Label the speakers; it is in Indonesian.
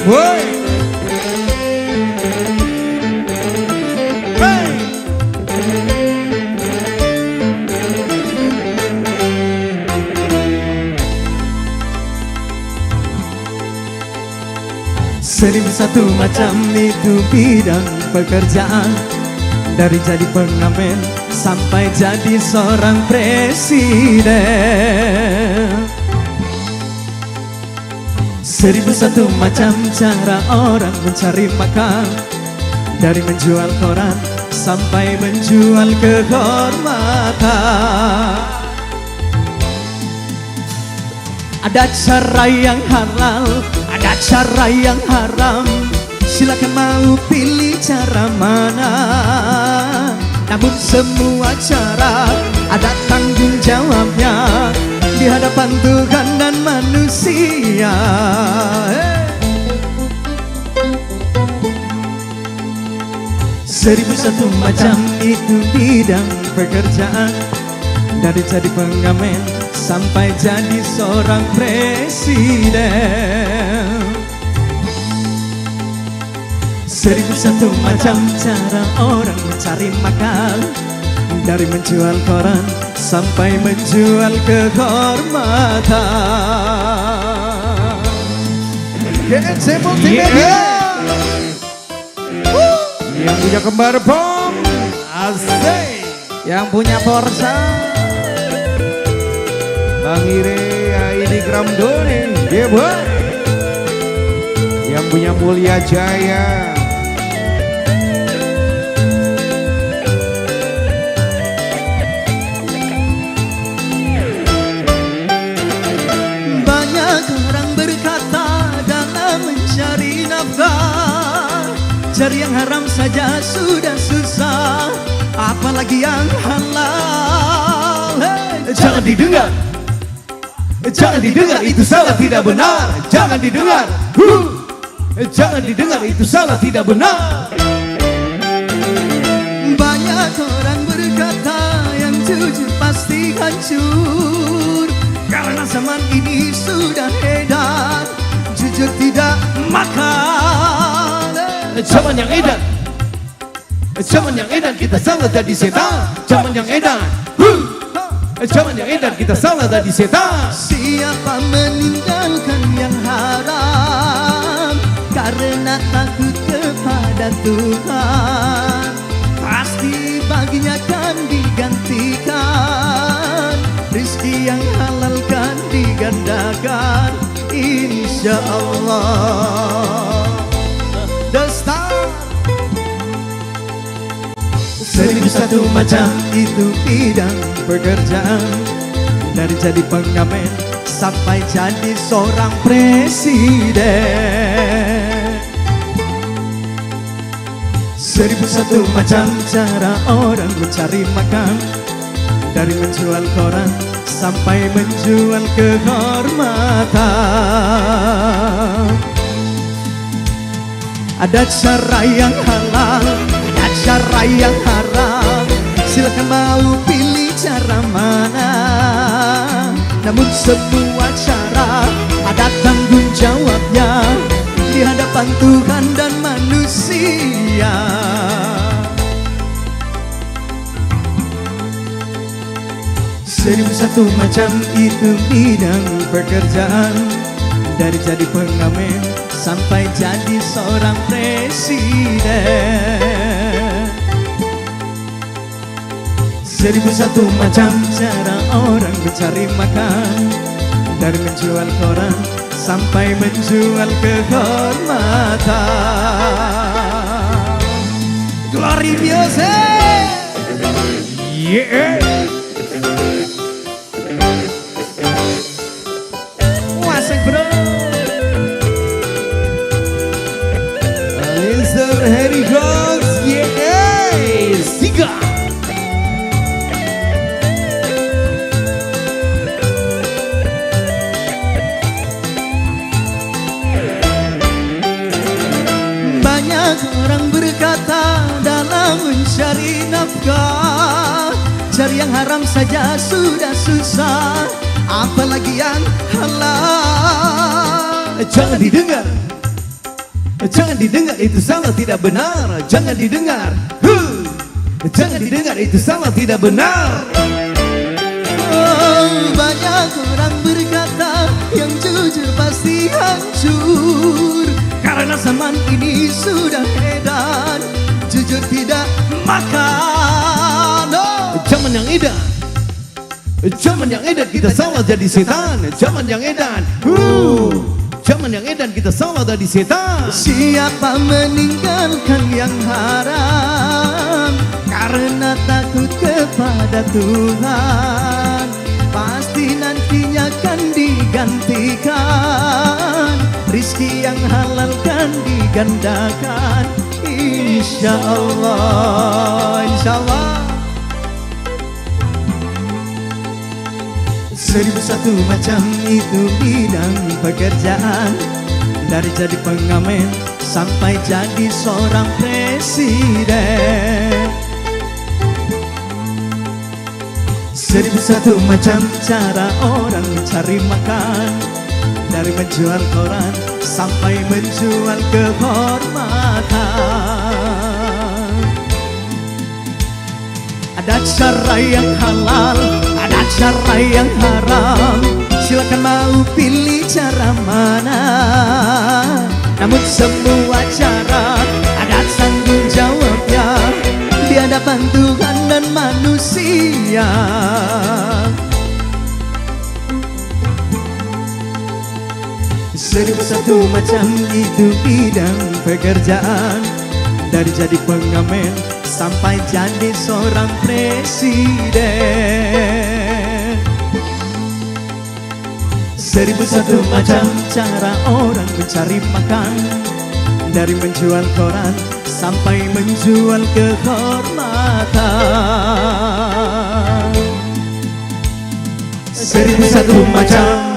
Speaker 1: boy. Hey.
Speaker 2: Seribu satu macam itu bidang pekerjaan, dari jadi pengamen sampai jadi seorang presiden. Seribu satu macam cara orang mencari makan, dari menjual koran sampai menjual kehormatan. Ada cara yang halal, ada cara yang haram. Silakan mau pilih cara mana. Namun semua cara ada tanggung jawabnya di hadapan Tuhan dan manusia. Seribu satu macam itu bidang pekerjaan, dari jadi pengamen sampai jadi seorang presiden. Seribu satu macam cara orang mencari makan, dari menjual koran sampai menjual kehormatan.
Speaker 1: GNC Multimedia. Yang punya kembar bom, asik.
Speaker 2: Yang punya Forza,
Speaker 1: Bang Ire, Aidi Gramdoni, yeah boy. Yang punya Mulia Jaya.
Speaker 2: banyak orang berkata dalam mencari nafkah, cari yang haram saja sudah susah, apalagi yang halal. Jangan didengar, jangan didengar, itu salah tidak benar. Jangan didengar, jangan didengar, itu salah tidak benar. Banyak orang berkata yang jujur pasti hancur, karena zaman ini sudah edan jujur tidak makan. Zaman yang edan, zaman yang edan kita salah jadi setan. Zaman yang edan, zaman yang edan kita salah jadi setan. Siapa meninggalkan yang haram karena takut kepada Tuhan, pasti baginya kan digantikan. Rizki yang halal kan digandakan, insya Allah. The Star. Seribu satu macam itu bidang pekerjaan, dari jadi pengamen sampai jadi seorang presiden. Seribu satu macam cara orang mencari makan, dari menjual koran sampai menjual kehormatan. Ada cara yang halal, ada cara yang haram. Silakan mau pilih cara mana. Namun semua cara ada tanggung jawabnya di hadapan Tuhan dan manusia. Seribu satu macam itu bidang pekerjaan, dari jadi pengamen sampai jadi seorang presiden. Seribu satu macam cara orang mencari makan, dari menjual koran sampai menjual kehormatan. Glory music.
Speaker 1: Yeah.
Speaker 2: Wasik bro.
Speaker 1: Mr. Harry Gogs, yeah, Siga.
Speaker 2: Banyak orang berkata dalam mencari nafkah, cari yang haram saja sudah susah, apalagi yang halal. Jangan didengar, Jangan didengar, itu salah, tidak benar. Jangan didengar, jangan didengar, itu salah, tidak benar.
Speaker 3: Banyak orang berkata yang jujur pasti hancur,
Speaker 2: Karena zaman
Speaker 3: ini sudah edan, jujur tidak makan.
Speaker 2: zaman yang edan, zaman yang edan kita salah jadi setan. Zaman yang edan, zaman yang edan kita salah jadi setan.
Speaker 3: Siapa meninggalkan yang haram karena takut kepada Tuhan, pasti nantinya akan digantikan. Rizki yang halal kan digandakan, insya Allah, insya Allah.
Speaker 2: 1001 macam itu bidang pekerjaan, dari jadi pengamen sampai jadi seorang presiden. 1001 macam cara orang cari makan, dari menjual koran sampai menjual kehormatan. Ada cara yang halal, ada cara yang haram. Silakan mau pilih cara mana. Namun semua cara ada tanggung jawabnya di hadapan Tuhan dan manusia. 1001 macam itu bidang pekerjaan, dari jadi pengamen sampai jadi seorang presiden. 1001 macam cara orang mencari makan, dari menjual koran sampai menjual kehormatan. 1001 macam